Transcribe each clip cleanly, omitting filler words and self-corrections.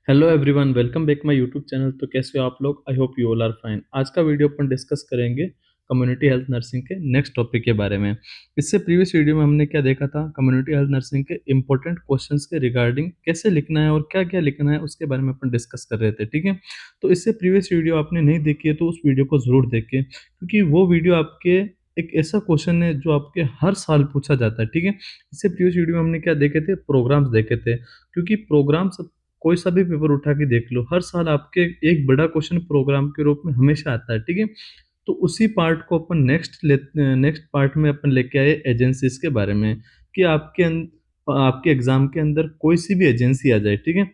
Hello everyone, welcome back my YouTube channel. तो कैसे हो आप लोग? I hope you all are fine. आज का वीडियो अपन डिस्कस करेंगे कम्युनिटी हेल्थ नर्सिंग के नेक्स्ट टॉपिक के बारे में। इससे प्रीवियस वीडियो में हमने क्या देखा था, कम्युनिटी हेल्थ नर्सिंग के इंपॉर्टेंट क्वेश्चंस के रिगार्डिंग कैसे लिखना है और क्या क्या लिखना है उसके बारे में अपन डिस्कस कर रहे थे, ठीक है। तो इससे प्रीवियस वीडियो आपने नहीं देखी है तो उस वीडियो को जरूर देखिए, क्योंकि वो वीडियो आपके एक ऐसा क्वेश्चन है जो आपके हर साल पूछा जाता है, ठीक है। इससे प्रीवियस वीडियो में हमने क्या देखे थे, प्रोग्राम्स देखे थे, क्योंकि प्रोग्राम्स कोई सा भी पेपर उठा के देख लो, हर साल आपके एक बड़ा क्वेश्चन प्रोग्राम के रूप में हमेशा आता है, ठीक है। तो उसी पार्ट को अपन नेक्स्ट पार्ट में अपन लेके आए एजेंसीज के बारे में, कि आपके एग्जाम के अंदर कोई सी भी एजेंसी आ जाए, ठीक है।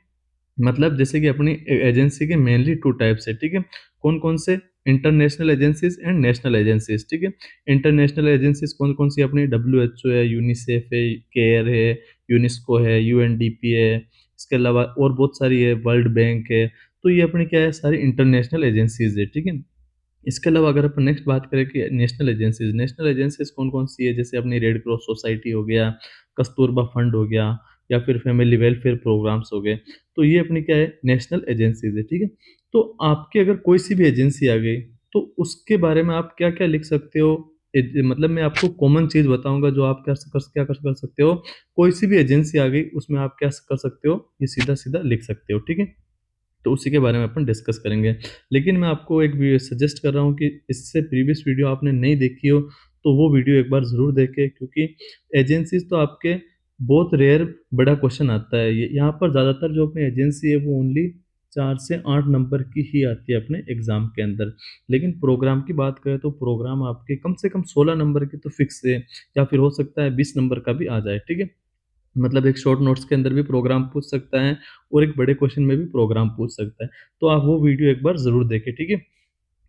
मतलब जैसे कि अपनी एजेंसी के मेनली टू टाइप्स है, ठीक है। कौन कौन से? International agencies and national agencies, ठीक है। इंटरनेशनल एजेंसीज कौन कौन सी? अपनी WHO है, यूनिसेफ है, केयर है, यूनेस्को है, UNDP है, इसके अलावा और बहुत सारी है, वर्ल्ड बैंक है। तो ये अपनी क्या है, सारी इंटरनेशनल एजेंसीज है, ठीक है। इसके अलावा अगर अपन नेक्स्ट बात करें कि नेशनल एजेंसीज कौन कौन सी है, जैसे अपनी रेड क्रॉस सोसाइटी हो गया, कस्तूरबा फंड हो गया, या फिर फैमिली वेलफेयर प्रोग्राम्स हो गए। तो ये अपनी क्या है, नेशनल एजेंसीज है, ठीक है। तो आपकी अगर कोई सी भी एजेंसी आ गई तो उसके बारे में आप क्या क्या लिख सकते हो। मतलब मैं आपको कॉमन चीज बताऊंगा जो आप क्या कर सकते हो। कोई सी भी एजेंसी आ गई उसमें आप क्या कर सकते हो, ये सीधा सीधा लिख सकते हो, ठीक है। तो उसी के बारे में अपन डिस्कस करेंगे। लेकिन मैं आपको एक सजेस्ट कर रहा हूँ कि इससे प्रीवियस वीडियो आपने नहीं देखी हो तो वो वीडियो एक बार ज़रूर देखें, क्योंकि एजेंसीज तो आपके बहुत रेयर बड़ा क्वेश्चन आता है। यहाँ पर ज़्यादातर जो अपनी एजेंसी है वो ओनली 4 से 8 नंबर की ही आती है अपने एग्जाम के अंदर। लेकिन प्रोग्राम की बात करें तो प्रोग्राम आपके कम से कम 16 नंबर की तो फिक्स है, या फिर हो सकता है 20 नंबर का भी आ जाए, ठीक है। मतलब एक शॉर्ट नोट्स के अंदर भी प्रोग्राम पूछ सकता है और एक बड़े क्वेश्चन में भी प्रोग्राम पूछ सकता है। तो आप वो वीडियो एक बार जरूर देखें, ठीक है।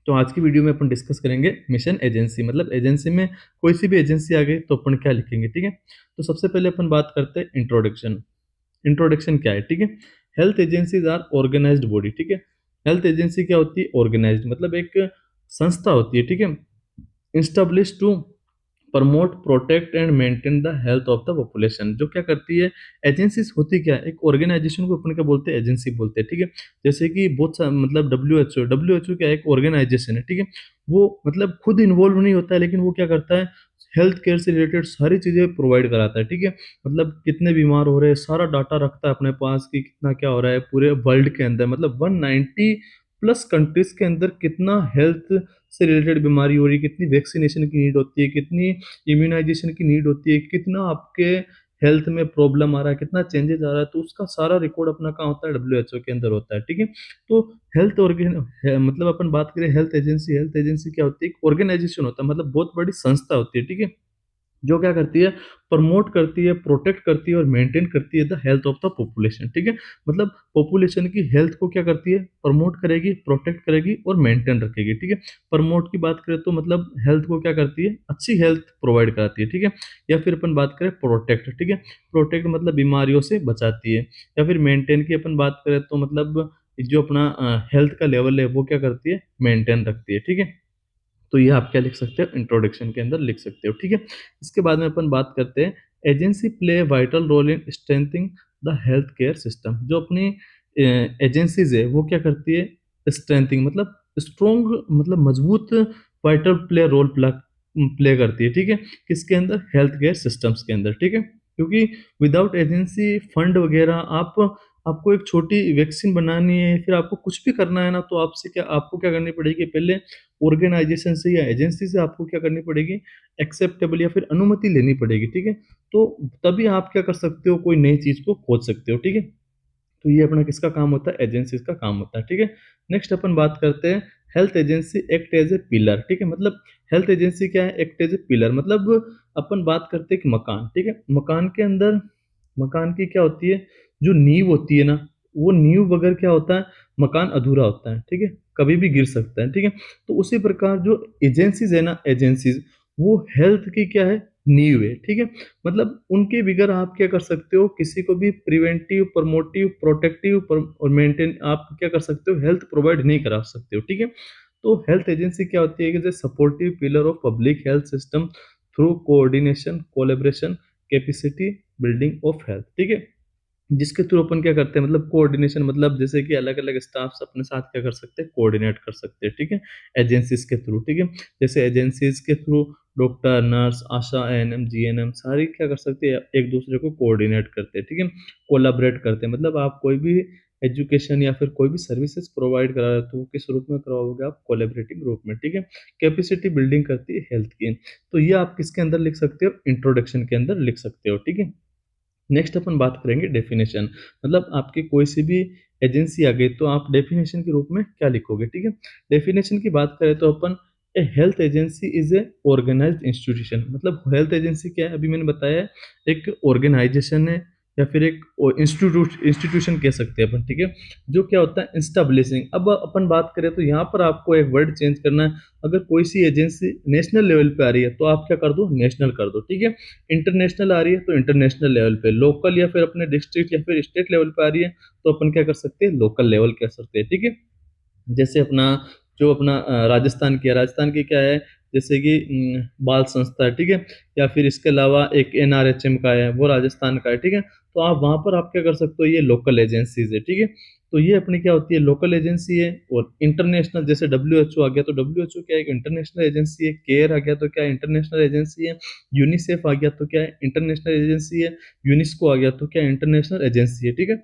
तो आज की वीडियो में अपन डिस्कस करेंगे मिशन एजेंसी, मतलब एजेंसी में कोई सी भी एजेंसी आ गई तो अपन क्या लिखेंगे, ठीक है। तो सबसे पहले अपन बात करते हैं इंट्रोडक्शन। इंट्रोडक्शन क्या है, ठीक है। Health agencies are organised body, ठीक है। हेल्थ एजेंसी क्या होती है? ऑर्गेनाइज्ड, मतलब एक संस्था होती है, ठीक है। Establish to promote protect and maintain the health of the population. जो क्या करती है, एजेंसीज होती क्या है, एक ऑर्गेनाइजेशन को अपन क्या बोलते हैं, एजेंसी बोलते हैं, ठीक है। जैसे कि बहुत सा मतलब WHO क्या है, एक ऑर्गेनाइजेशन है, ठीक है। वो मतलब खुद इन्वॉल्व नहीं होता है, लेकिन वो क्या करता है, हेल्थ केयर से रिलेटेड सारी चीजें प्रोवाइड कराता है, ठीक है। मतलब कितने बीमार हो रहे हैं सारा डाटा रखता है अपने पास, कि कितना क्या हो रहा है पूरे वर्ल्ड के अंदर, मतलब 190 प्लस कंट्रीज के अंदर कितना हेल्थ से रिलेटेड बीमारी हो रही है, कितनी वैक्सीनेशन की नीड होती है, कितनी इम्यूनाइजेशन की नीड होती है, कितना आपके हेल्थ में प्रॉब्लम आ रहा है, कितना चेंजेस आ रहा है, तो उसका सारा रिकॉर्ड अपना कहाँ होता है, WHO के अंदर होता है, ठीक है। तो मतलब अपन बात करें हेल्थ एजेंसी क्या होती है, एक ऑर्गेनाइजेशन होता है, मतलब बहुत बड़ी संस्था होती है, ठीक है। जो क्या करती है, प्रमोट करती है, प्रोटेक्ट करती है और मेंटेन करती है the health of the population, ठीक है। मतलब पॉपुलेशन की हेल्थ को क्या करती है, प्रमोट करेगी, प्रोटेक्ट करेगी और मेंटेन रखेगी, ठीक है। प्रमोट की बात करें तो मतलब हेल्थ को क्या करती है, अच्छी हेल्थ प्रोवाइड कराती है, ठीक है। या फिर अपन बात करें प्रोटेक्ट, ठीक है। प्रोटेक्ट मतलब बीमारियों से बचाती है। या फिर मेंटेन की अपन बात करें तो मतलब जो अपना हेल्थ का लेवल है वो क्या करती है, मेंटेन रखती है, ठीक है। तो ये आप क्या लिख सकते हो, इंट्रोडक्शन के अंदर लिख सकते हो, ठीक है। इसके बाद में अपन बात करते हैं, agency play vital role in strengthening the health care system. जो अपनी एजेंसीज है वो क्या करती है, स्ट्रेंथिंग मतलब स्ट्रोंग, मतलब मजबूत वाइटल प्ले रोल प्ले करती है, ठीक है। किसके अंदर? हेल्थ केयर सिस्टम्स के अंदर, ठीक है। क्योंकि विदाउट एजेंसी फंड वगैरह आपको एक छोटी वैक्सीन बनानी है, फिर आपको कुछ भी करना है ना, तो आपको क्या करनी पड़ेगी, पहले ऑर्गेनाइजेशन से या एजेंसी से आपको क्या करनी पड़ेगी, एक्सेप्टेबल या फिर अनुमति लेनी पड़ेगी, ठीक है। तो तभी आप क्या कर सकते हो, कोई नई चीज को खोज सकते हो, ठीक है। तो ये अपना किसका काम होता है, एजेंसीज का काम होता है, ठीक है। नेक्स्ट अपन बात करते हैं, health agency act as a pillar, ठीक है। मतलब हेल्थ एजेंसी क्या है, एक्ट एज ए पिलर, मतलब अपन बात करते हैं कि मकान, ठीक है। मकान के अंदर मकान की क्या होती है, जो नींव होती है ना, वो नींव बगैर क्या होता है, मकान अधूरा होता है, ठीक है। कभी भी गिर सकता है, ठीक है। तो उसी प्रकार जो एजेंसीज है ना, एजेंसीज वो हेल्थ की क्या है, नींव है, ठीक है। मतलब उनके बिगर आप क्या कर सकते हो, किसी को भी प्रिवेंटिव, प्रमोटिव, प्रोटेक्टिव और मेंटेन आप क्या कर सकते हो, हेल्थ प्रोवाइड नहीं करा सकते हो, ठीक है। तो हेल्थ एजेंसी क्या होती है कि supportive pillar of public health system through coordination, collaboration, capacity building of health, ठीक है। जिसके थ्रू अपन क्या करते हैं, मतलब कोऑर्डिनेशन, मतलब जैसे कि अलग-अलग स्टाफ्स अपने साथ क्या कर सकते हैं, कोऑर्डिनेट कर सकते हैं, ठीक है? एजेंसीज़ के थ्रू, ठीक है? जैसे एजेंसीज़ के थ्रू डॉक्टर, नर्स, आशा, एएनएम, जीएनएम सारी क्या कर सकते हैं, एक-दूसरे को कोऑर्डिनेट करते हैं, ठीक है? कोलैबोरेट करते हैं, मतलब आप कोई भी एजुकेशन या फिर कोई भी सर्विसेज़ प्रोवाइड करा रहे हो, तो वो किस रूप में करवाओगे आप? कोलैबोरेटिव रूप में, ठीक है? कैपेसिटी बिल्डिंग करती है हेल्थ की। तो ये आप किसके अंदर लिख सकते हो? इंट्रोडक्शन के अंदर लिख सकते हो, ठीक है? नेक्स्ट अपन बात करेंगे डेफिनेशन, मतलब आपकी कोई सी भी एजेंसी आ गई तो आप डेफिनेशन के रूप में क्या लिखोगे, ठीक है? डेफिनेशन की बात करें तो अपन a health agency is a organized institution, मतलब हेल्थ एजेंसी क्या है, अभी मैंने बताया है, एक ऑर्गेनाइजेशन है या फिर एक इंस्टीट्यूशन कह सकते हैं अपन, ठीक है? जो क्या होता है, इंस्टैब्लिशिंग। अब अपन बात करें तो यहाँ पर आपको एक वर्ड चेंज करना है। अगर कोई सी एजेंसी नेशनल लेवल पे आ रही है तो आप क्या कर दो, नेशनल कर दो, ठीक है? इंटरनेशनल आ रही है तो इंटरनेशनल लेवल पे, लोकल या फिर अपने डिस्ट्रिक्ट या फिर स्टेट लेवल पे आ रही है तो अपन क्या कर सकते हैं, लोकल लेवल कह सकते हैं, ठीक है? जैसे अपना जो अपना राजस्थान की है, राजस्थान की क्या है, जैसे कि बाल संस्था है, ठीक है? या फिर इसके अलावा एक एनआरएचएम का है, वो राजस्थान का है, ठीक है? तो आप वहाँ पर आप क्या कर सकते हो, ये लोकल एजेंसीज है, ठीक है? तो ये अपनी क्या होती है, लोकल एजेंसी है। और इंटरनेशनल, जैसे डब्ल्यूएचओ आ गया तो डब्ल्यूएचओ क्या है, एक इंटरनेशनल एजेंसी है। केयर आ गया तो क्या है, इंटरनेशनल एजेंसी है। यूनिसेफ आ गया तो क्या है, इंटरनेशनल एजेंसी है। यूनेस्को आ गया तो क्या है, इंटरनेशनल एजेंसी है, ठीक है?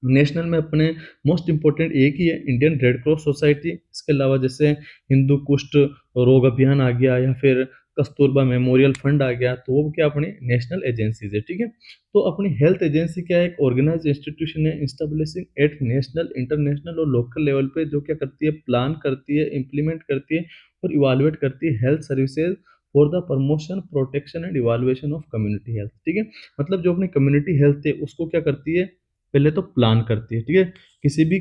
नेशनल में अपने मोस्ट इंपॉर्टेंट एक ही है, इंडियन रेड क्रॉस सोसाइटी। इसके अलावा जैसे हिंदू कुष्ठ रोग अभियान आ गया या फिर कस्तूरबा मेमोरियल फंड आ गया, तो वो क्या अपनी नेशनल एजेंसीज है, ठीक है? तो अपनी हेल्थ एजेंसी क्या है, एक ऑर्गेनाइज इंस्टीट्यूशन है, इंस्टेब्लिशिंग एट नेशनल, इंटरनेशनल और लोकल लेवल पे, जो क्या करती है, प्लान करती है, इम्प्लीमेंट करती है और इवालुएट करती है health services for the promotion, protection and evaluation of community health, ठीक है? मतलब जो अपनी कम्युनिटी हेल्थ है उसको क्या करती है, पहले तो प्लान करती है, ठीक है? किसी भी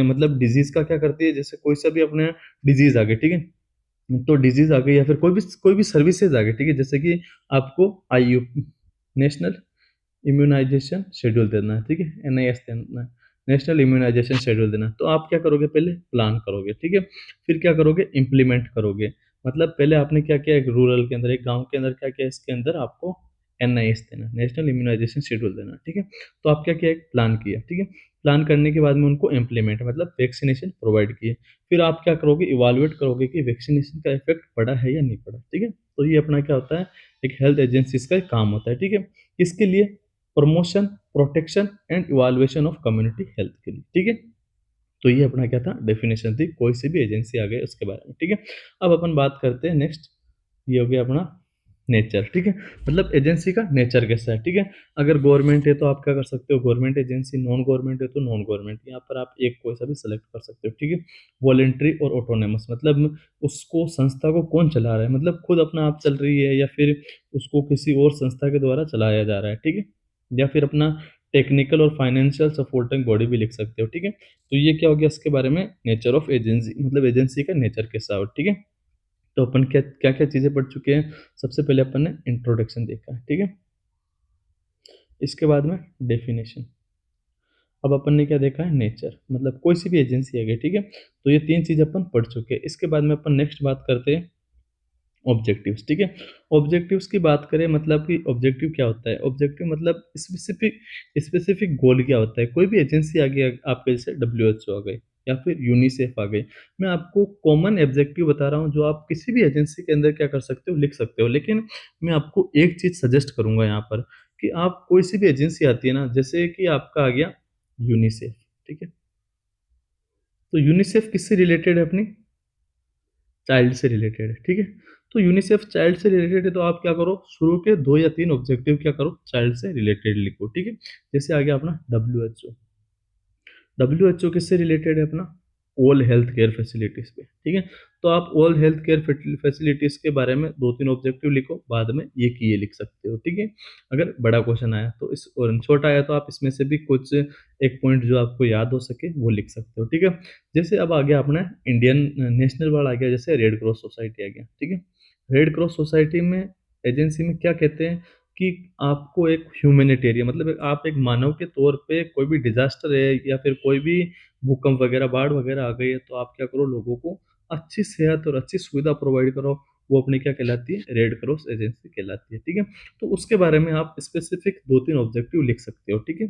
मतलब डिजीज का क्या करती है, जैसे कोई सा भी अपने डिजीज आ गई, ठीक है? तो डिजीज आ गई या फिर कोई भी सर्विसेज आ गई, ठीक है? जैसे कि आपको आईयू, नेशनल इम्यूनाइजेशन शेड्यूल देना है, ठीक है? एनआईएस देना है, नेशनल इम्यूनाइजेशन शेड्यूल देना है। तो आप क्या करोगे, पहले प्लान करोगे, ठीक है? फिर क्या करोगे, इम्प्लीमेंट करोगे। मतलब पहले आपने क्या किया, एक रूरल के अंदर, एक गांव के अंदर क्या किया, इसके अंदर आपको एनआईएस देना, नेशनल इम्यूनाइजेशन शेड्यूल देना, ठीक है? तो आप क्या किया, एक प्लान किया, ठीक है? प्लान करने के बाद में उनको इम्प्लीमेंट, मतलब वैक्सीनेशन प्रोवाइड किए। फिर आप क्या करोगे, इवालुएट करोगे कि वैक्सीनेशन का इफेक्ट पड़ा है या नहीं पड़ा, ठीक है? तो ये अपना क्या होता है, एक हेल्थ एजेंसीज का काम होता है, ठीक है? इसके लिए promotion, protection and evaluation of community health के लिए, ठीक है? तो ये अपना क्या था, डेफिनेशन थी कोई सी भी एजेंसी आ गई उसके बारे में, ठीक है? अब अपन बात करते हैं नेक्स्ट, ये हो गया अपना नेचर, ठीक है? मतलब एजेंसी का नेचर कैसा है, ठीक है? अगर गवर्नमेंट है तो आप क्या कर सकते हो, गवर्नमेंट एजेंसी। नॉन गवर्नमेंट है तो नॉन गवर्नमेंट, यहाँ पर आप एक कोई सा भी सेलेक्ट कर सकते हो, ठीक है? वॉलेंट्री और ऑटोनोमस, मतलब उसको, संस्था को कौन चला रहा है, मतलब खुद अपना आप चल रही है या फिर उसको किसी और संस्था के द्वारा चलाया जा रहा है, ठीक है? या फिर अपना टेक्निकल और फाइनेंशियल सपोर्टिंग बॉडी भी लिख सकते हो, ठीक है? तो ये क्या हो गया इसके बारे में, नेचर ऑफ एजेंसी, मतलब एजेंसी का नेचर कैसा हो, ठीक है? तो अपन क्या क्या क्या चीज़ें पढ़ चुके हैं, सबसे पहले अपन ने इंट्रोडक्शन देखा है, ठीक है? इसके बाद में डेफिनेशन। अब अपन ने क्या देखा है, नेचर, मतलब कोई सी भी एजेंसी आ गई, ठीक है? तो ये तीन चीज़ अपन पढ़ चुके हैं। इसके बाद में अपन नेक्स्ट बात करते हैं ऑब्जेक्टिव्स, ठीक है? ऑब्जेक्टिव्स की बात करें, मतलब कि ऑब्जेक्टिव क्या होता है, ऑब्जेक्टिव मतलब स्पेसिफिक, स्पेसिफिक गोल क्या होता है। कोई भी एजेंसी आ गई आपके, जैसे डब्ल्यूएचओ आ गई या फिर यूनिसेफ आ गई, मैं आपको कॉमन ऑब्जेक्टिव बता रहा हूँ जो आप किसी भी एजेंसी के अंदर क्या कर सकते हो, लिख सकते हो। लेकिन मैं आपको एक चीज़ सजेस्ट करूंगा यहाँ पर, कि आप कोई सी भी एजेंसी आती है ना, जैसे कि आपका आ गया यूनिसेफ, ठीक है? तो यूनिसेफ किससे रिलेटेड है, अपनी चाइल्ड से रिलेटेड है, ठीक है? तो यूनिसेफ चाइल्ड से रिलेटेड है तो आप क्या करो, शुरू के 2 या 3 ऑब्जेक्टिव क्या करो, चाइल्ड से रिलेटेड लिखो, ठीक है? जैसे आ गया अपना डब्ल्यूएचओ। डब्ल्यूएचओ किससे रिलेटेड है, अपना ऑल हेल्थ केयर फैसिलिटीज पे, ठीक है? तो आप ऑल हेल्थ केयर फैसिलिटीज के बारे में 2-3 ऑब्जेक्टिव लिखो, बाद में ये की ये लिख सकते हो, ठीक है? अगर बड़ा क्वेश्चन आया तो इस, और छोटा आया तो आप इसमें से भी कुछ एक पॉइंट जो आपको याद हो सके वो लिख सकते हो, ठीक है? जैसे अब आ गया अपना इंडियन नेशनल वाला आ गया, जैसे रेड क्रॉस सोसाइटी आ गया, ठीक है? रेड क्रॉस सोसाइटी में, एजेंसी में क्या कहते हैं, कि आपको एक ह्यूमैनिटेरियन, मतलब आप एक मानव के तौर पे, कोई भी डिजास्टर है या फिर कोई भी भूकंप वगैरह, बाढ़ वगैरह आ गई है, तो आप क्या करो, लोगों को अच्छी सेहत और अच्छी सुविधा प्रोवाइड करो। वो अपनी क्या कहलाती है, रेड क्रॉस एजेंसी कहलाती है, ठीक है? तो उसके बारे में आप स्पेसिफिक 2-3 ऑब्जेक्टिव लिख सकते हो, ठीक है?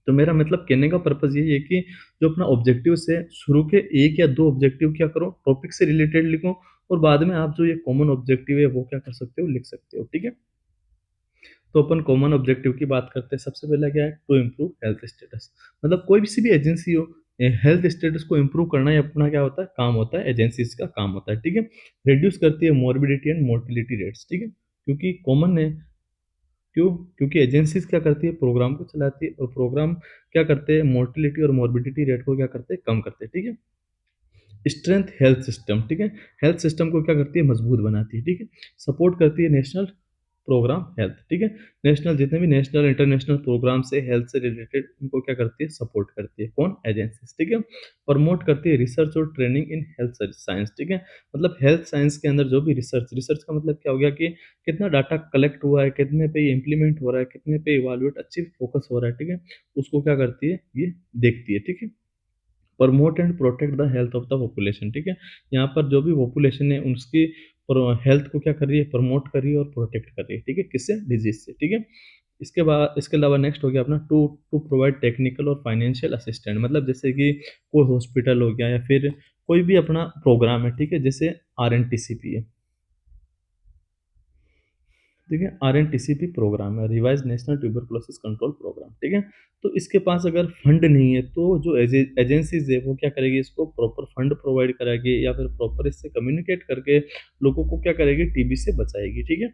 तो मेरा मतलब कहने का पर्पज़ यही है कि जो अपना ऑब्जेक्टिव से शुरू के 1 या 2 ऑब्जेक्टिव क्या करो, टॉपिक से रिलेटेड लिखो और बाद में आप जो ये कॉमन ऑब्जेक्टिव है वो क्या कर सकते हो, लिख सकते हो, ठीक है? तो अपन कॉमन ऑब्जेक्टिव की बात करते हैं। सबसे पहला क्या है, टू इम्प्रूव हेल्थ स्टेटस। मतलब कोई भी सी भी एजेंसी हो, हेल्थ स्टेटस को इम्प्रूव करना ही अपना क्या होता है, काम होता है, एजेंसीज का काम होता है, ठीक है? रिड्यूस करती है मॉर्बिडिटी एंड मोर्टिलिटी रेट्स, ठीक है? क्योंकि कॉमन है, क्यों? क्योंकि एजेंसीज क्या करती है, प्रोग्राम को चलाती है और प्रोग्राम क्या करते हैं, मोर्टिलिटी और मॉर्बिडिटी रेट को क्या करते हैं, कम करते हैं, ठीक है? स्ट्रेंथ हेल्थ सिस्टम, ठीक है? हेल्थ सिस्टम को क्या करती है, मजबूत बनाती है, ठीक है? सपोर्ट करती है नेशनल प्रोग्राम हेल्थ, ठीक है? नेशनल जितने भी नेशनल इंटरनेशनल प्रोग्राम से हेल्थ से रिलेटेड उनको क्या करती है, सपोर्ट करती है, कौन? एजेंसीज, ठीक है? प्रमोट करती है रिसर्च और ट्रेनिंग इन हेल्थ साइंस, ठीक है? मतलब हेल्थ साइंस के अंदर जो भी रिसर्च, रिसर्च का मतलब क्या हो गया कि कितना डाटा कलेक्ट हुआ है, कितने पे ये इम्प्लीमेंट हो रहा है, कितने पे इवालुएट अच्छी फोकस हो रहा है, ठीक है? उसको क्या करती है, ये देखती है, ठीक है? Promote and protect the health of the population, ठीक है? यहाँ पर जो भी पॉपुलेशन है उसकी हेल्थ को क्या कर रही है, प्रमोट कर रही है और प्रोटेक्ट कर रही है, ठीक है? किससे? डिजीज से, ठीक है? इसके बाद इसके अलावा नेक्स्ट हो गया अपना टू टू प्रोवाइड टेक्निकल और फाइनेंशियल असिस्टेंट। मतलब जैसे कि कोई हॉस्पिटल हो गया या फिर कोई भी अपना प्रोग्राम है, ठीक है? जैसे आरएनटीसीपी है, ठीक है? आरएनटीसीपी प्रोग्राम है, revise national tuberculosis control programme, ठीक है? तो इसके पास अगर फंड नहीं है तो जो एजेंसीज है वो क्या करेगी, इसको प्रॉपर फंड प्रोवाइड कराएगी या फिर प्रॉपर इससे कम्युनिकेट करके लोगों को क्या करेगी, टीबी से बचाएगी, ठीक है?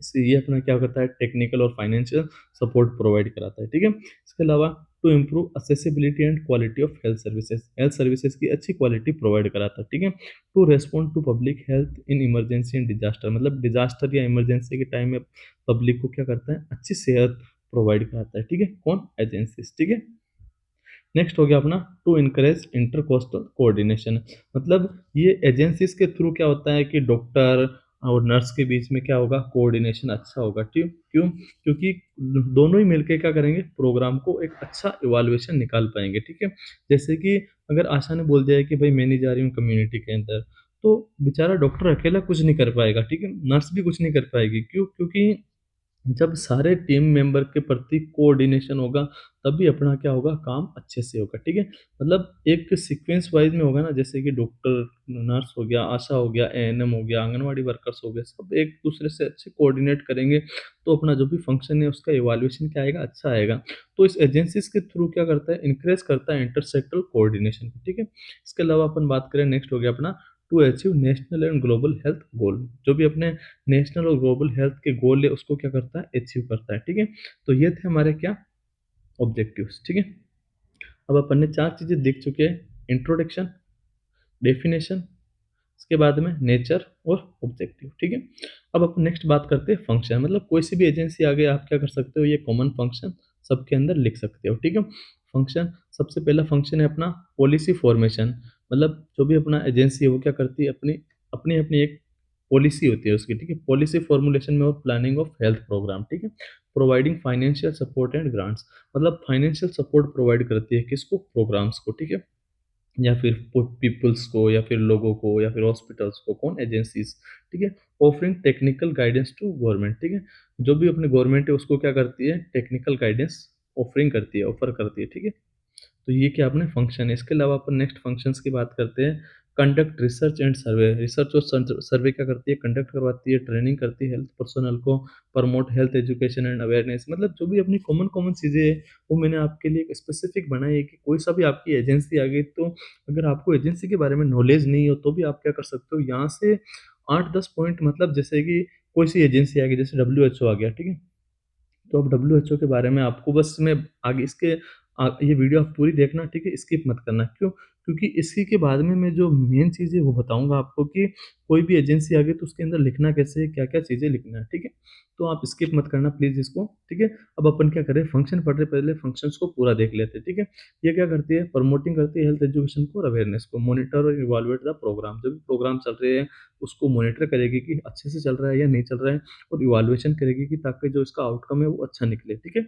इससे ये अपना क्या करता है, टेक्निकल और फाइनेंशियल सपोर्ट प्रोवाइड कराता है, ठीक है? इसके अलावा to improve accessibility and quality of health services की अच्छी क्वालिटी प्रोवाइड कराता है, ठीक है? To respond to public health in emergency and disaster. मतलब डिजास्टर या इमरजेंसी के टाइम में पब्लिक को क्या करता है, अच्छी सेहत प्रोवाइड कराता है, ठीक है? कौन? एजेंसीज, ठीक है? नेक्स्ट हो गया अपना टू इनकरेज इंटरकोस्टल कोऑर्डिनेशन। मतलब ये एजेंसीज के थ्रू क्या होता है कि डॉक्टर और नर्स के बीच में क्या होगा, कोऑर्डिनेशन अच्छा होगा, क्यों? क्यों? क्योंकि दोनों ही मिलके क्या करेंगे, प्रोग्राम को एक अच्छा इवाल्युएशन निकाल पाएंगे, ठीक है? जैसे कि अगर आशा ने बोल दिया है कि भाई मैं नहीं जा रही हूँ कम्युनिटी के अंदर, तो बेचारा डॉक्टर अकेला कुछ नहीं कर पाएगा, ठीक है? नर्स भी कुछ नहीं कर पाएगी, क्यों? क्योंकि जब सारे टीम मेंबर के प्रति कोऑर्डिनेशन होगा तभी अपना क्या होगा, काम अच्छे से होगा, ठीक है? मतलब एक सीक्वेंस वाइज में होगा ना, जैसे कि डॉक्टर, नर्स हो गया, आशा हो गया, एएनएम हो गया, आंगनवाड़ी वर्कर्स हो गए, सब एक दूसरे से अच्छे कोऑर्डिनेट करेंगे तो अपना जो भी फंक्शन है उसका इवैल्यूएशन क्या आएगा, अच्छा आएगा। तो इस एजेंसीज के थ्रू क्या करता है, इंकरेज करता है इंटरसेक्टरल कोऑर्डिनेशन को, ठीक है? इसके अलावा अपन बात करें, नेक्स्ट हो गया अपना to achieve national and global health goal. जो भी अपने नेशनल और ग्लोबल हेल्थ के गोल है उसको क्या करता है, अचीव करता है, ठीक है? तो ये थे हमारे क्या, ऑब्जेक्टिव्स, ठीक है? अब अपन ने 4 चीजें देख चुके हैं, इंट्रोडक्शन, डेफिनेशन, इसके बाद में नेचर और ऑब्जेक्टिव, ठीक है? अब अपन नेक्स्ट बात करते हैं फंक्शन। मतलब कोई सी भी एजेंसी आगे आप क्या कर सकते हो, ये कॉमन फंक्शन सबके अंदर लिख सकते हो, ठीक है? फंक्शन, सबसे पहला फंक्शन है अपना पॉलिसी फॉर्मेशन। मतलब जो भी अपना एजेंसी है वो क्या करती है, अपनी अपनी अपनी एक पॉलिसी होती है उसकी, ठीक है? पॉलिसी फॉर्मुलेशन में और प्लानिंग ऑफ हेल्थ प्रोग्राम, ठीक है? Providing financial support and grants. मतलब फाइनेंशियल सपोर्ट प्रोवाइड करती है किसको, प्रोग्राम्स को, ठीक है? या फिर पीपल्स को या फिर लोगों को या फिर हॉस्पिटल्स को, कौन? एजेंसीज, ठीक है? Offering technical guidance to government, ठीक है? जो भी अपनी गवर्नमेंट है उसको क्या करती है, टेक्निकल गाइडेंस ऑफरिंग करती है, ऑफर करती है, ठीक है? तो ये क्या अपने फंक्शन है। इसके अलावा अपन नेक्स्ट फंक्शंस की बात करते हैं, conduct research and survey. Research और सर्वे क्या करती है, कंडक्ट करवाती है, ट्रेनिंग करती है हेल्थ पर्सनल को, promote health education and awareness. मतलब जो भी अपनी कॉमन कॉमन चीज़ें हैं वो मैंने आपके लिए एक स्पेसिफिक बनाई है कि कोई सा भी आपकी एजेंसी आ गई तो अगर आपको एजेंसी के बारे में नॉलेज नहीं हो तो भी आप क्या कर सकते हो, यहाँ से 8-10 पॉइंट, मतलब जैसे कि कोई सी एजेंसी आ गई, जैसे डब्ल्यूएचओ आ गया, ठीक है? तो अब डब्ल्यूएचओ के बारे में आपको बस मैं आगे इसके ये वीडियो आप पूरी देखना, ठीक है? स्किप मत करना, क्यों? क्योंकि इसी के बाद में मैं जो मेन चीज़ है वो बताऊँगा आपको कि कोई भी एजेंसी आ गई तो उसके अंदर लिखना कैसे है, क्या-क्या चीज़ें लिखना है, ठीक है? तो आप स्किप मत करना प्लीज़ इसको, ठीक है? अब अपन क्या करें, फंक्शन पढ़ रहे, पहले फंक्शंस को पूरा देख लेते हैं, ठीक है? ये क्या करती है, प्रमोटिंग करती है हेल्थ एजुकेशन को और अवेयरनेस को, मॉनिटर और इवैल्यूएट द प्रोग्राम। जो भी प्रोग्राम चल रहे हैं उसको मॉनिटर करेगी कि अच्छे से चल रहा है या नहीं चल रहा है, और इवैल्यूएशन करेगी कि ताकि जो इसका आउटकम है वो अच्छा निकले, ठीक है?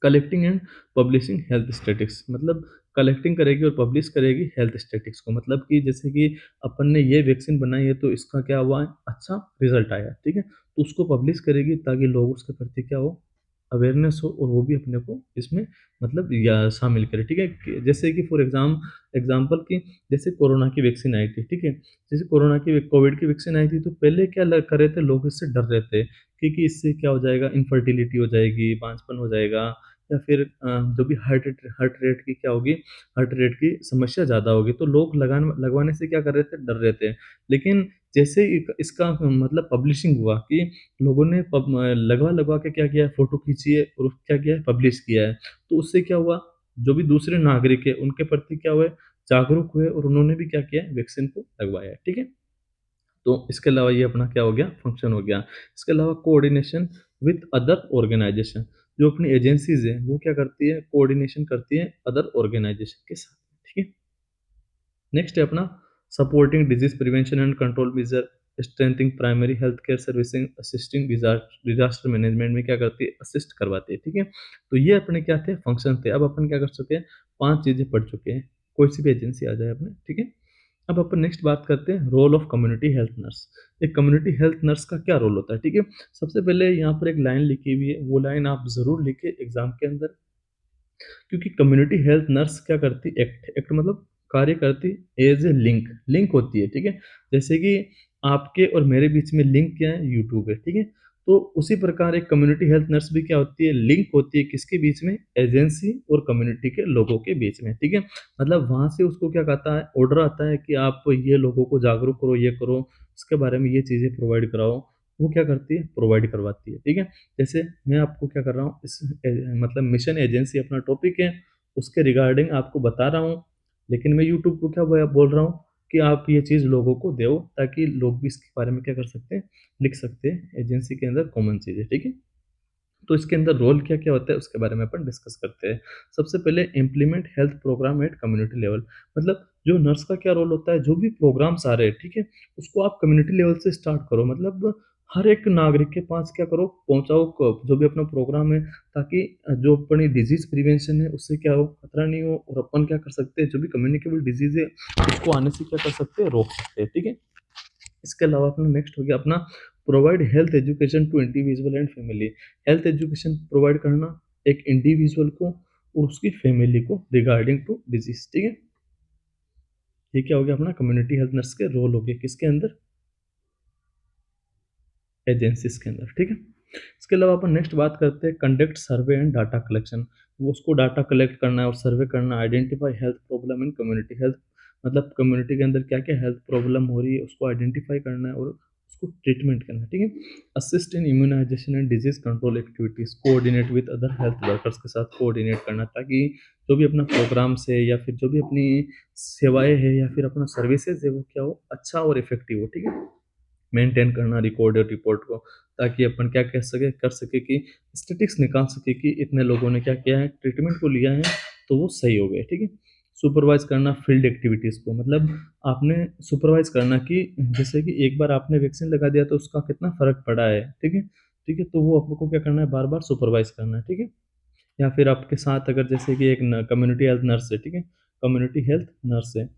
Collecting and publishing health statistics. मतलब कलेक्टिंग करेगी और पब्लिश करेगी हेल्थ स्टैटिस्टिक्स को, मतलब कि जैसे कि अपन ने ये वैक्सीन बनाई है तो इसका क्या हुआ है, अच्छा रिजल्ट आया, ठीक है? तो उसको पब्लिश करेगी ताकि लोग उसके प्रति क्या हो, अवेयरनेस हो और वो भी अपने को इसमें मतलब या शामिल करे, ठीक है? जैसे कि फॉर एग्जाम्पल कि जैसे कोरोना की वैक्सीन आई थी, ठीक है? जैसे कोविड की वैक्सीन आई थी, तो पहले क्या कर रहे थे लोग, इससे डर रहे थे कि इससे क्या हो जाएगा, इनफर्टिलिटी हो जाएगी, बांझपन हो जाएगा, या फिर जो भी हार्ट रेट की क्या होगी, हार्ट रेट की समस्या ज़्यादा होगी, तो लोग लगवाने से क्या कर रहे थे, डर रहे थे। लेकिन जैसे इसका मतलब पब्लिशिंग हुआ कि लोगों ने लगवा के क्या किया है, फ़ोटो खींची है और क्या किया है, पब्लिश किया है। तो उससे क्या हुआ, जो भी दूसरे नागरिक हैं, उनके प्रति क्या हुए, जागरूक हुए और उन्होंने भी क्या किया है, वैक्सीन को लगवाया है, ठीक है? तो इसके अलावा ये अपना क्या हो गया, फंक्शन हो गया। इसके अलावा कोऑर्डिनेशन विथ अदर ऑर्गेनाइजेशन, जो अपनी एजेंसीज़ हैं, वो क्या करती है, कोऑर्डिनेशन करती है अदर ऑर्गेनाइजेशन के साथ, ठीक है? नेक्स्ट है अपना supporting disease prevention and control measure, strengthening primary health care servicing, assisting disaster management में क्या करती है, असिस्ट करवाती है, ठीक है? तो ये अपने क्या थे, फंक्शन थे। अब अपन क्या कर चुके हैं, 5 चीज़ें पढ़ चुके हैं, कोई सी भी एजेंसी आ जाए अपने, ठीक है? अब अपन नेक्स्ट बात करते हैं role of community health nurse. एक कम्युनिटी हेल्थ नर्स का क्या रोल होता है, ठीक है? सबसे पहले यहाँ पर एक लाइन लिखी हुई है, वो लाइन आप ज़रूर लिखिए एग्ज़ाम के अंदर, क्योंकि कम्युनिटी हेल्थ नर्स क्या करती, एक्ट एक्ट मतलब कार्य करती एज ए लिंक, लिंक होती है, ठीक है? जैसे कि आपके और मेरे बीच में लिंक क्या है, यूट्यूब है, ठीक है? तो उसी प्रकार एक कम्युनिटी हेल्थ नर्स भी क्या होती है, लिंक होती है, किसके बीच में, एजेंसी और कम्युनिटी के लोगों के बीच में, ठीक है? मतलब वहां से उसको क्या कहता है, ऑर्डर आता है कि आप ये लोगों को जागरूक करो, ये करो, उसके बारे में ये चीजें प्रोवाइड कराओ, वो क्या करती है, प्रोवाइड करवाती है, ठीक है? जैसे मैं आपको क्या कर रहा हूँ, मतलब मिशन एजेंसी अपना टॉपिक है, उसके रिगार्डिंग आपको बता रहा हूँ, लेकिन मैं यूट्यूब को क्या बोल रहा हूँ कि आप ये चीज़ लोगों को दो, ताकि लोग भी इसके बारे में क्या कर सकते हैं, लिख सकते हैं एजेंसी के अंदर कॉमन चीज़ें, ठीक है? तो इसके अंदर रोल क्या क्या होता है, उसके बारे में अपन डिस्कस करते हैं। सबसे पहले implement health programme at community level, मतलब जो नर्स का क्या रोल होता है, जो भी प्रोग्राम्स आ रहे हैं, ठीक है, उसको आप कम्युनिटी लेवल से स्टार्ट करो, मतलब हर एक नागरिक के पास क्या करो, पहुंचाओ जो भी अपना प्रोग्राम है, ताकि जो अपनी डिजीज प्रिवेंशन है उससे क्या हो, खतरा नहीं हो, और अपन क्या कर सकते हैं, जो भी कम्युनिकेबल डिजीज है उसको आने से क्या कर सकते हैं, रोक सकते हैं, ठीक है? इसके अलावा अपना नेक्स्ट हो गया अपना provide health education to individual and family. Health education provide करना एक इंडिविजुअल को और उसकी फैमिली को रिगार्डिंग टू डिजीज, ठीक है? ये क्या हो गया, अपना कम्युनिटी हेल्थ नर्स के रोल हो गए, किसके अंदर, एजेंसीज के अंदर, ठीक है? इसके अलावा अपन नेक्स्ट बात करते हैं conduct survey and data collection. वो उसको डाटा कलेक्ट करना है और सर्वे करना, identify health problem in community health, मतलब कम्युनिटी के अंदर क्या क्या हेल्थ प्रॉब्लम हो रही है उसको आइडेंटिफाई करना है और उसको ट्रीटमेंट करना है, ठीक है? Assist in immunisation and disease control activities, coordinate with other health workers के साथ कोऑर्डिनेट करना, ताकि जो भी अपना प्रोग्राम्स है या फिर जो भी अपनी सेवाएं है या फिर अपना सर्विसेज है, वो क्या हो, अच्छा और इफेक्टिव हो, ठीक है? मेंटेन करना रिकॉर्ड और रिपोर्ट को, ताकि अपन क्या कह सके, कर सके कि स्टेटिक्स निकाल सके कि इतने लोगों ने क्या किया है, ट्रीटमेंट को लिया है, तो वो सही हो गए, ठीक है? सुपरवाइज करना फील्ड एक्टिविटीज़ को, मतलब आपने सुपरवाइज करना कि जैसे कि एक बार आपने वैक्सीन लगा दिया तो उसका कितना फ़र्क पड़ा है, ठीक है? ठीक है, तो वो आपको क्या करना है, बार-बार सुपरवाइज करना है, ठीक है? या फिर आपके साथ अगर जैसे कि एक कम्युनिटी हेल्थ नर्स है, ठीक है, कम्युनिटी हेल्थ नर्स है,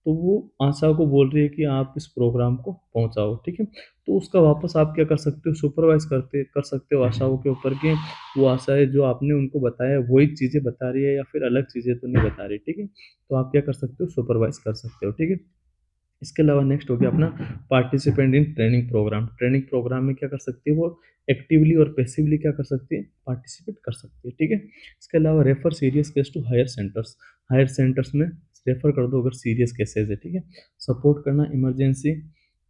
तो वो आशा को बोल रही है कि आप इस प्रोग्राम को पहुंचाओ, ठीक है? तो उसका वापस आप क्या कर सकते हो, सुपरवाइज कर सकते हो आशाओं के ऊपर कि वो आशाएं जो आपने उनको बताया वही चीज़ें बता रही है या फिर अलग चीज़ें तो नहीं बता रही, ठीक है? तो आप क्या कर सकते हो, सुपरवाइज कर सकते हो, ठीक है? इसके अलावा नेक्स्ट हो गया अपना participant in training programme. Training programme में क्या कर सकती है, वो एक्टिवली और पैसिवली क्या कर सकती है, पार्टिसिपेट कर सकती है, ठीक है? इसके अलावा refer serious case to higher centres, higher centres में रेफर कर दो अगर सीरियस केसेज है, ठीक है? सपोर्ट करना इमरजेंसी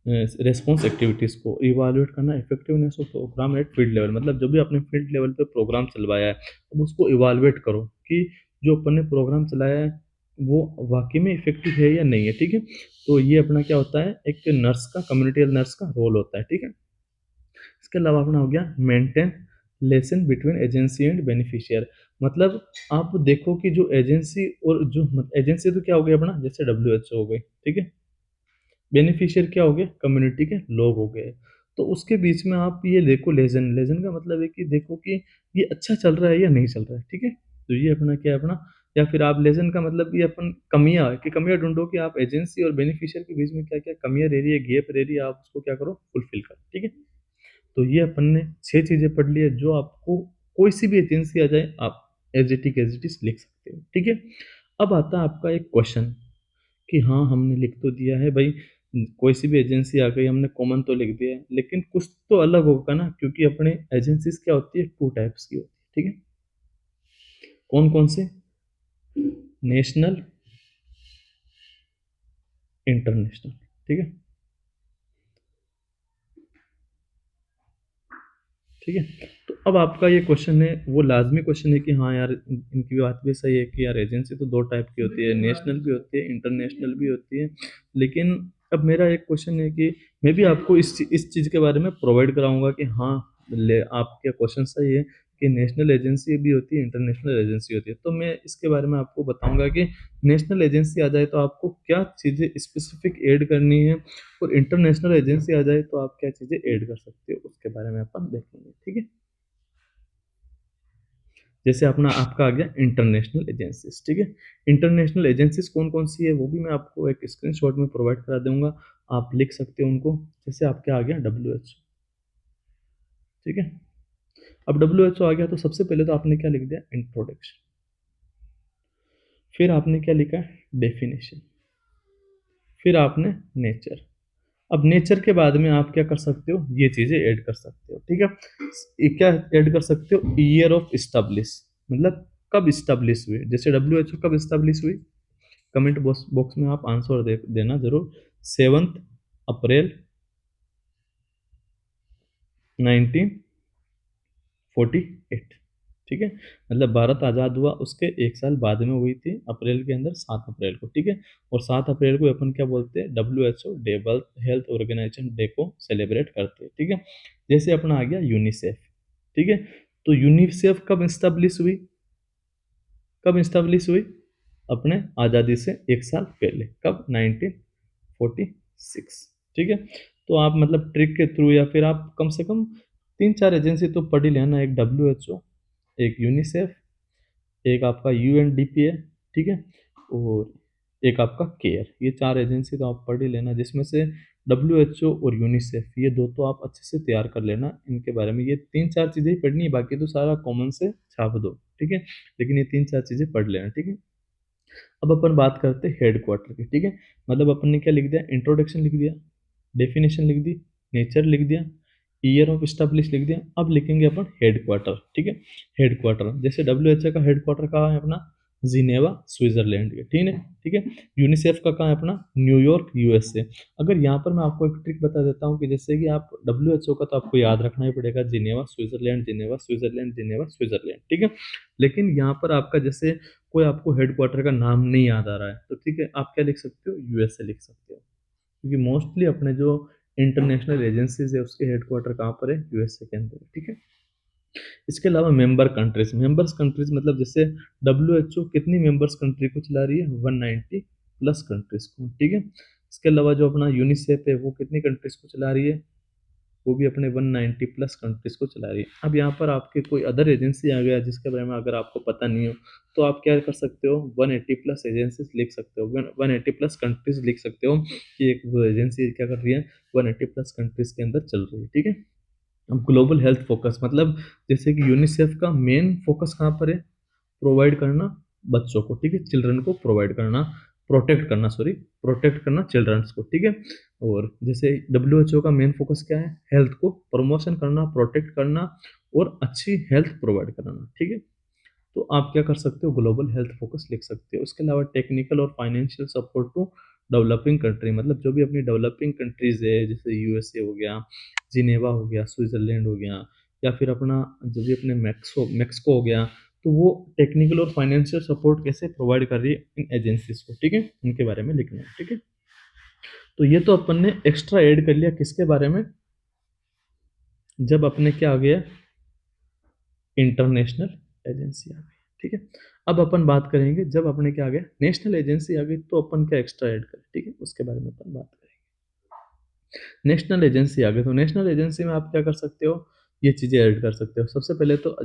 रेस्पॉन्स एक्टिविटीज़ को, इवालुएट करना effectiveness of programme at field level, मतलब जो भी आपने फील्ड लेवल पे प्रोग्राम चलवाया है, अब उसको इवालुएट करो कि जो अपन ने प्रोग्राम चलाया है वो वाकई में इफेक्टिव है या नहीं है, ठीक है? तो ये अपना क्या होता है, एक नर्स का, कम्युनिटी हेल्थ नर्स का रोल होता है, ठीक है? इसके अलावा अपना हो गया maintain lesson between agency and beneficiary, मतलब आप देखो कि जो एजेंसी और जो एजेंसी तो क्या हो गया अपना, जैसे WHO हो गई, ठीक है? बेनिफिशियर क्या हो गए, कम्युनिटी के लोग हो गए, तो उसके बीच में आप ये देखो, लेजन, लेजन का मतलब है कि देखो कि ये अच्छा चल रहा है या नहीं चल रहा है, ठीक है? तो ये अपना क्या है अपना, या फिर आप लेजन का मतलब ये अपन कमियां, कि कमियां ढूंढो कि आप एजेंसी और बेनिफिशियर के बीच में क्या क्या कमियां रह रही है, गैप रह रही है, आप उसको क्या करो, फुलफिल करो, ठीक है? तो ये अपन ने 6 चीजें पढ़ ली है जो आपको कोई सी भी एजेंसी आ जाए आप एज इट इज लिख सकते हो, ठीक है। अब आता है आपका एक क्वेश्चन कि हाँ हमने लिख तो दिया है भाई, कोई सी भी एजेंसी आ गई, हमने कॉमन तो लिख दिया है, लेकिन कुछ तो अलग होगा ना, क्योंकि अपने एजेंसीज क्या होती है, टू टाइप्स की होती है, ठीक है। कौन कौन से? नेशनल, इंटरनेशनल, ठीक है, ठीक है। तो अब आपका ये क्वेश्चन है, वो लाजमी क्वेश्चन है कि हाँ यार इनकी बात भी सही है कि यार एजेंसी तो दो टाइप की होती है, नेशनल भी होती है, इंटरनेशनल भी होती है। लेकिन अब मेरा एक क्वेश्चन है कि मैं भी आपको इस चीज़ के बारे में प्रोवाइड कराऊंगा कि हाँ ले आपका क्वेश्चन सही है कि नेशनल एजेंसी भी होती है, इंटरनेशनल एजेंसी होती है। तो मैं इसके बारे में आपको बताऊंगा कि नेशनल एजेंसी आ जाए तो आपको क्या चीज़ें स्पेसिफिक ऐड करनी है, और इंटरनेशनल एजेंसी आ जाए तो आप क्या चीज़ें ऐड कर सकते हो, उसके बारे में अपन देखेंगे, ठीक है। जैसे अपना आपका आ गया इंटरनेशनल एजेंसीज, ठीक है। इंटरनेशनल एजेंसीज कौन कौन सी है वो भी मैं आपको एक स्क्रीनशॉट में प्रोवाइड करा दूंगा, आप लिख सकते हो उनको। जैसे आपके आ गया WHO, ठीक है। अब WHO आ गया तो सबसे पहले तो आपने क्या लिख दिया, इंट्रोडक्शन। फिर आपने क्या लिखा, डेफिनेशन। फिर आपने नेचर। अब नेचर के बाद में आप क्या कर सकते हो, ये चीजें ऐड कर सकते हो, ठीक है। ये क्या ऐड कर सकते हो, ईयर ऑफ इस्टेब्लिश, मतलब कब इस्टेब्लिश हुई, जैसे WHO कब इस्टेब्लिश हुई, कमेंट बॉक्स में आप आंसर देना जरूर। 7 अप्रैल 1948, ठीक है। मतलब भारत आज़ाद हुआ उसके एक साल बाद में हुई थी, अप्रैल के अंदर 7 अप्रैल को, ठीक है। और 7 अप्रैल को अपन क्या बोलते हैं, WHO day, world health organisation day को सेलिब्रेट करते हैं, ठीक है। जैसे अपना आ गया यूनिसेफ, ठीक है। तो यूनिसेफ कब इस्टेब्लिश हुई, कब इस्टेब्लिश हुई, अपने आज़ादी से एक साल पहले, कब, 1946, ठीक है। तो आप मतलब ट्रिक के थ्रू या फिर आप कम से कम 3-4 एजेंसी तो पढ़ ही लेना, एक WHO, एक यूनिसेफ, एक आपका UNDP है, ठीक है, और एक आपका केयर। ये 4 एजेंसी तो आप पढ़ ही लेना, जिसमें से WHO और यूनिसेफ ये दो तो आप अच्छे से तैयार कर लेना, इनके बारे में ये 3-4 चीज़ें ही पढ़नी है, बाकी तो सारा कॉमन से छाप दो, ठीक है। लेकिन ये 3-4 चीज़ें पढ़ लेना, ठीक है। अब अपन बात करते हैं हेड क्वार्टर की, ठीक है। मतलब अपन ने क्या लिख दिया, इंट्रोडक्शन लिख दिया, डेफिनेशन लिख दी, नेचर लिख दिया, ईयर ऑफ स्टैब्लिश लिख दिया। अब लिखेंगे अपन हेड क्वार्टर, ठीक है। हेड क्वार्टर जैसे WHO का हेड क्वार्टर कहाँ है अपना, जिनेवा स्विट्जरलैंड के, ठीक है, ठीक है। यूनिसेफ का कहाँ है अपना, न्यूयॉर्क USA। अगर यहाँ पर मैं आपको एक ट्रिक बता देता हूँ कि जैसे कि आप WHO का तो आपको याद रखना ही पड़ेगा, Geneva Switzerland, Geneva Switzerland, Geneva Switzerland, ठीक है। लेकिन यहाँ पर आपका जैसे कोई आपको हेड क्वार्टर का नाम नहीं याद आ रहा है तो ठीक है, आप क्या लिख सकते हो, USA लिख सकते हो, क्योंकि मोस्टली अपने जो इंटरनेशनल एजेंसीज है उसके हेडक्वार्टर कहाँ पर है, USA के अंदर, ठीक है। इसके अलावा मेंबर कंट्रीज, मेंबर्स कंट्रीज मतलब जैसे WHO कितनी मेंबर्स कंट्री को चला रही है, 190 प्लस कंट्रीज को, ठीक है। इसके अलावा जो अपना यूनिसेफ है वो कितनी कंट्रीज को चला रही है, वो भी अपने 190 प्लस कंट्रीज को चला रही है। अब यहाँ पर आपके कोई अदर एजेंसी आ गया जिसके बारे में अगर आपको पता नहीं हो, तो आप क्या कर सकते हो, 180 प्लस एजेंसीज लिख सकते हो, 180 प्लस कंट्रीज लिख सकते हो कि एक वो एजेंसी क्या कर रही है, 180 प्लस कंट्रीज के अंदर चल रही है, ठीक है। अब ग्लोबल हेल्थ फोकस मतलब जैसे कि यूनिसेफ का मेन फोकस कहाँ पर है, प्रोवाइड करना बच्चों को, ठीक है, चिल्ड्रन को प्रोवाइड करना, प्रोटेक्ट करना, सॉरी, प्रोटेक्ट करना चिल्ड्रंस को, ठीक है। और जैसे WHO का मेन फोकस क्या है, हेल्थ को प्रमोशन करना, प्रोटेक्ट करना और अच्छी हेल्थ प्रोवाइड कराना, ठीक है। तो आप क्या कर सकते हो, ग्लोबल हेल्थ फोकस लिख सकते हो। इसके अलावा टेक्निकल और financial support to developing country, मतलब जो भी अपनी डेवलपिंग कंट्रीज है, जैसे USA हो गया, जिनेवा हो गया, स्विट्जरलैंड हो गया, या फिर अपना जो भी अपने मैक्सको हो गया, तो वो टेक्निकल और फाइनेंशियल सपोर्ट कैसे प्रोवाइड कर रही है इन एजेंसीज को, ठीक है, उनके बारे में लिखना है, ठीक है। तो ये तो अपन ने एक्स्ट्रा ऐड कर लिया किसके बारे में, जब अपने क्या आ गया, इंटरनेशनल एजेंसी आ गई, ठीक है। अब अपन बात करेंगे जब अपने क्या आ गया, नेशनल एजेंसी आ गई, तो अपन क्या एक्स्ट्रा ऐड करें, ठीक है, उसके बारे में अपन बात करेंगे। नेशनल एजेंसी आ गई तो नेशनल एजेंसी में आप क्या कर सकते हो, ये चीज़ें ऐड कर सकते हो। सबसे पहले तो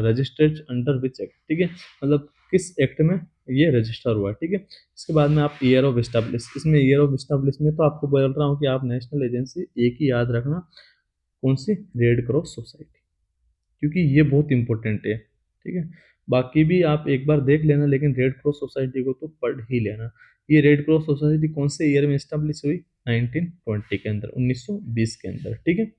रजिस्टर्ड अंडर विच एक्ट, ठीक है, मतलब किस एक्ट में ये रजिस्टर हुआ है, ठीक है। इसके बाद में आप ईयर ऑफ एस्टेब्लिश, इसमें ईयर ऑफ एस्टेब्लिश में तो आपको बोल रहा हूँ कि आप नेशनल एजेंसी एक ही याद रखना, कौन सी, रेड क्रॉस सोसाइटी, क्योंकि ये बहुत इंपॉर्टेंट है, ठीक है। बाकी भी आप एक बार देख लेना, लेकिन रेड क्रॉस सोसाइटी को तो पढ़ ही लेना। ये रेड क्रॉस सोसाइटी कौन से ईयर में स्टैब्लिश हुई? 1920 के अंदर, 1920 के अंदर, ठीक है।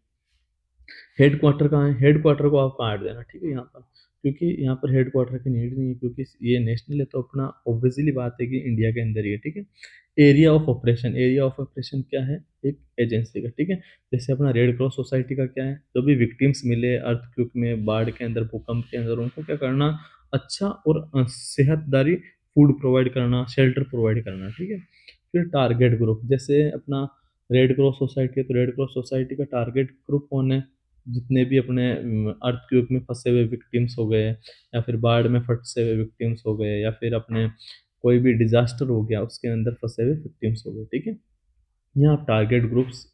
हेड क्वार्टर कहाँ है? हेड क्वार्टर को आप काट देना, ठीक है, यहाँ पर, क्योंकि यहाँ पर हेड क्वार्टर की नीड नहीं है, क्योंकि ये नेशनल है, तो अपना ऑब्वियसली बात है कि इंडिया के अंदर ही है, ठीक है। Area of operation, area of operation क्या है? एक एजेंसी का, ठीक है। जैसे अपना रेड क्रॉस सोसाइटी का क्या है? जो भी विक्टिम्स मिले अर्थक्वेक में, बाढ़ के अंदर, भूकंप के अंदर, उनको क्या करना? अच्छा और सेहतदारी फूड प्रोवाइड करना, शेल्टर प्रोवाइड करना, ठीक है। फिर टारगेट ग्रुप, जैसे अपना रेड क्रॉस सोसाइटी है, तो रेड क्रॉस सोसाइटी का टारगेट ग्रुप कौन है? जितने भी अपने अर्थक्वेक में फंसे हुए विक्टिम्स हो गए, या फिर बाढ़ में फंसे हुए विक्टिम्स हो गए, या फिर अपने कोई भी डिजास्टर हो गया उसके अंदर फंसे हुए विक्टिम्स हो गए, ठीक है। यहाँ आप टारगेट ग्रुप्स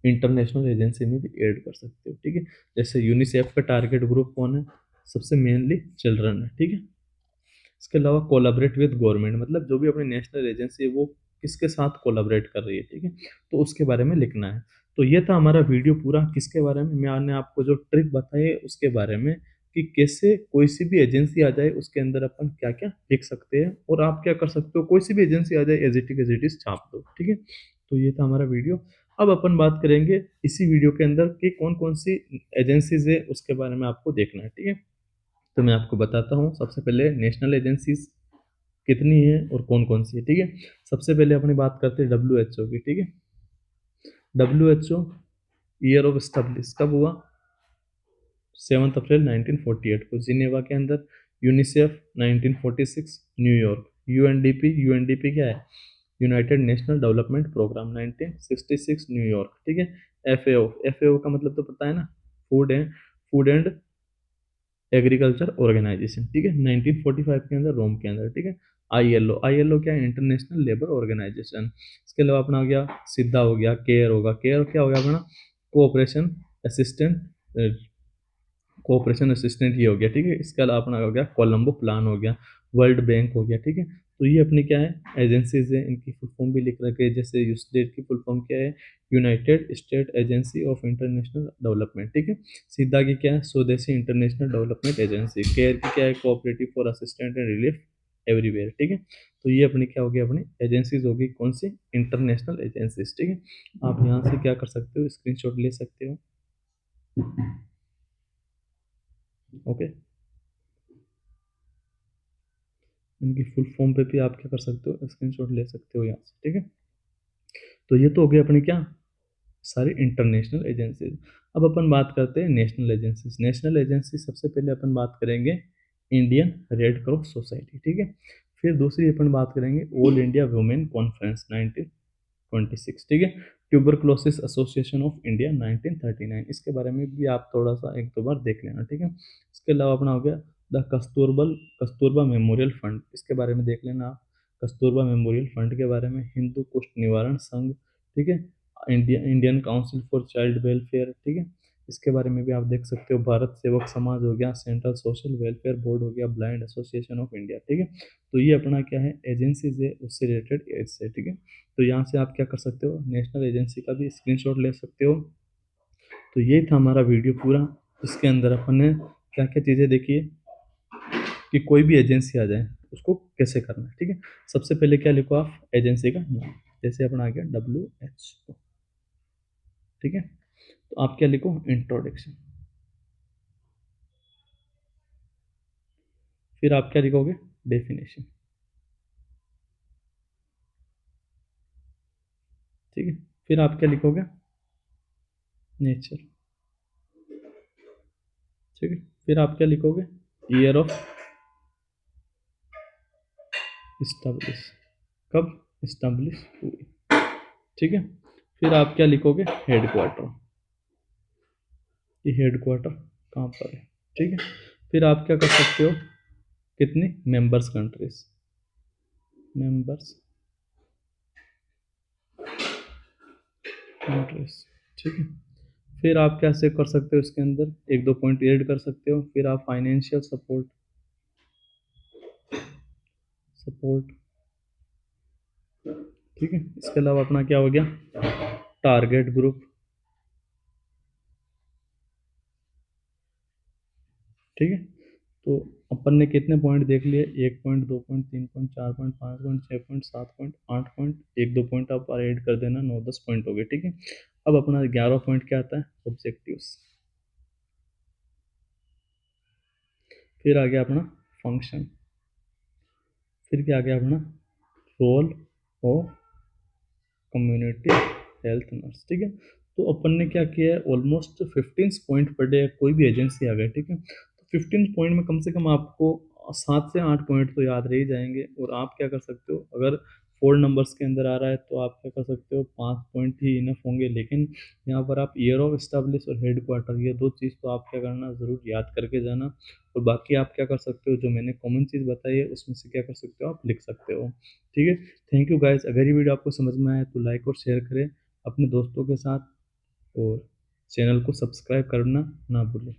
इंटरनेशनल एजेंसी में भी ऐड कर सकते हो, ठीक है। जैसे यूनिसेफ का टारगेट ग्रुप कौन है? सबसे मेनली चिल्ड्रन है, ठीक है। इसके अलावा कोलाबरेट विद गवर्नमेंट, मतलब जो भी अपनी नेशनल एजेंसी है वो किसके साथ कोलाबरेट कर रही है, ठीक है, तो उसके बारे में लिखना है। तो ये था हमारा वीडियो पूरा, किसके बारे में? मैंने आपको जो ट्रिक बताई है उसके बारे में, कि कैसे कोई सी भी एजेंसी आ जाए उसके अंदर अपन क्या क्या लिख सकते हैं, और आप क्या कर सकते हो, कोई सी भी एजेंसी आ जाए एज इट इज छाप दो, ठीक है। तो ये था हमारा वीडियो। अब अपन बात करेंगे इसी वीडियो के अंदर कि कौन कौन सी एजेंसीज है उसके बारे में आपको देखना है, ठीक है। तो मैं आपको बताता हूँ। सबसे पहले नेशनल एजेंसीज कितनी है और कौन कौन सी है, ठीक है। सबसे पहले अपनी बात करते हैं WHO की, ठीक है। WHO ईयर ऑफ स्टैब्लिश कब हुआ? 7 अप्रैल 1948 को जिनेवा के अंदर। UNICEF 1946 New York. यूएनडीपी क्या है? United national development programme 1966 New York, ठीक है। एफएओ का मतलब तो पता है ना, food and food and agriculture organisation, ठीक है, 1945 के अंदर रोम के अंदर, ठीक है। आईएलओ क्या है? International labour organisation. इसके अलावा अपना हो गया सिद्धा, हो गया केयर, होगा केयर, क्या हो गया अपना? कोऑपरेशन असिस्टेंट, कोऑपरेशन असिस्टेंट ये हो गया, ठीक है। इसके अलावा अपना हो गया कोलंबो प्लान, हो गया वर्ल्ड बैंक, हो गया, ठीक है। तो ये अपनी क्या है? एजेंसीज है, इनकी फुल फॉर्म भी लिख रखे हैं। जैसे यूस्टेट की फुल फॉर्म क्या है? United state agency of international development, ठीक है। सीधा की क्या है? स्वदेशी इंटरनेशनल डेवलपमेंट एजेंसी। केयर की क्या है? Cooperative for assistant and relief everywhere, ठीक है। तो ये अपनी क्या होगी? अपनी एजेंसीज होगी, कौन सी? इंटरनेशनल एजेंसीज, ठीक है। आप यहाँ से क्या कर सकते हो? स्क्रीनशॉट ले सकते हो, ओके। इनकी फुल फॉर्म पे भी आप क्या कर सकते हो? स्क्रीनशॉट ले सकते हो यहाँ से, ठीक है। तो ये तो हो गई अपनी क्या? सारी इंटरनेशनल एजेंसीज। अब अपन बात करते हैं नेशनल एजेंसीज। नेशनल एजेंसी सबसे पहले अपन बात करेंगे इंडियन रेड क्रॉस सोसाइटी, ठीक है। फिर दूसरी अपन बात करेंगे ऑल इंडिया वुमेन कॉन्फ्रेंस 1926, ठीक है। ट्यूबरक्लोसिस एसोसिएशन ऑफ इंडिया 1939, इसके बारे में भी आप थोड़ा सा एक दो बार देख लेना, ठीक है। इसके अलावा अपना हो गया द कस्तूरबा मेमोरियल फंड, इसके बारे में देख लेना आप। कस्तूरबा मेमोरियल फंड के बारे में। हिंदू कुष्ठ निवारण संघ, ठीक है। Indian council for child welfare, ठीक है, इसके बारे में भी आप देख सकते हो। भारत सेवक समाज हो गया। सेंट्रल सोशल वेलफेयर बोर्ड हो गया। ब्लाइंड एसोसिएशन ऑफ इंडिया, ठीक है। तो ये अपना क्या है? एजेंसीज है, उससे रिलेटेड एज से, ठीक है। तो यहाँ से आप क्या कर सकते हो? नेशनल एजेंसी का भी स्क्रीनशॉट ले सकते हो। तो ये था हमारा वीडियो पूरा। इसके अंदर अपन ने क्या क्या चीज़ें देखी है, कि कोई भी एजेंसी आ जाए उसको कैसे करना है, ठीक है। सबसे पहले क्या लिखो आप? एजेंसी का नाम। जैसे अपना आ गया WHO, ठीक है। तो आप क्या लिखो? इंट्रोडक्शन। फिर आप क्या लिखोगे? डेफिनेशन, ठीक है। फिर आप क्या लिखोगे? नेचर, ठीक है। फिर आप क्या लिखोगे? ईयर ऑफ इस्टेब्लिश, कब इस्टेब्लिश हुई, ठीक है। फिर आप क्या लिखोगे? हेडक्वार्टर, ये हेडक्वार्टर कहाँ पर है, ठीक है। फिर आप क्या कर सकते हो? कितनी मेंबर्स कंट्रीज, मेंबर्स कंट्रीज, ठीक है। फिर आप कैसे कर सकते हो? इसके अंदर एक दो पॉइंट ऐड कर सकते हो। फिर आप फाइनेंशियल सपोर्ट, सपोर्ट, ठीक है। इसके अलावा अपना क्या हो गया? टारगेट ग्रुप, ठीक है। तो अपन ने कितने पॉइंट देख लिए, 1 point, 2 point, 3 point, 4 point, 5 point, 6 point, 7 point, 8 point, 1-2 point आप ऐड कर देना, 9-10 पॉइंट हो गए। ठीक है। अब अपना 11 पॉइंट क्या आता है, ऑब्जेक्टिव्स। फिर आ गया अपना फंक्शन। फिर क्या आ गया अपना, role of community health nurse. ठीक है। तो अपन ने क्या किया है, ऑलमोस्ट 15 पॉइंट पर डे कोई भी एजेंसी आ गए। ठीक है। तो 15 पॉइंट में कम से कम आपको 7 से 8 पॉइंट तो याद रह ही जाएंगे। और आप क्या कर सकते हो, अगर 4 नंबर्स के अंदर आ रहा है तो आप क्या कर सकते हो, 5 पॉइंट ही इनफ होंगे। लेकिन यहाँ पर आप ईयर ऑफ एस्टेब्लिश और हेड क्वार्टर, ये दो चीज़ तो आप क्या करना, ज़रूर याद करके जाना। और बाकी आप क्या कर सकते हो, जो मैंने कॉमन चीज़ बताई है उसमें से क्या कर सकते हो, आप लिख सकते हो। ठीक है। Thank you guys. अगर ये वीडियो आपको समझ में आया तो लाइक और शेयर करें अपने दोस्तों के साथ, और चैनल को सब्सक्राइब करना ना भूलें।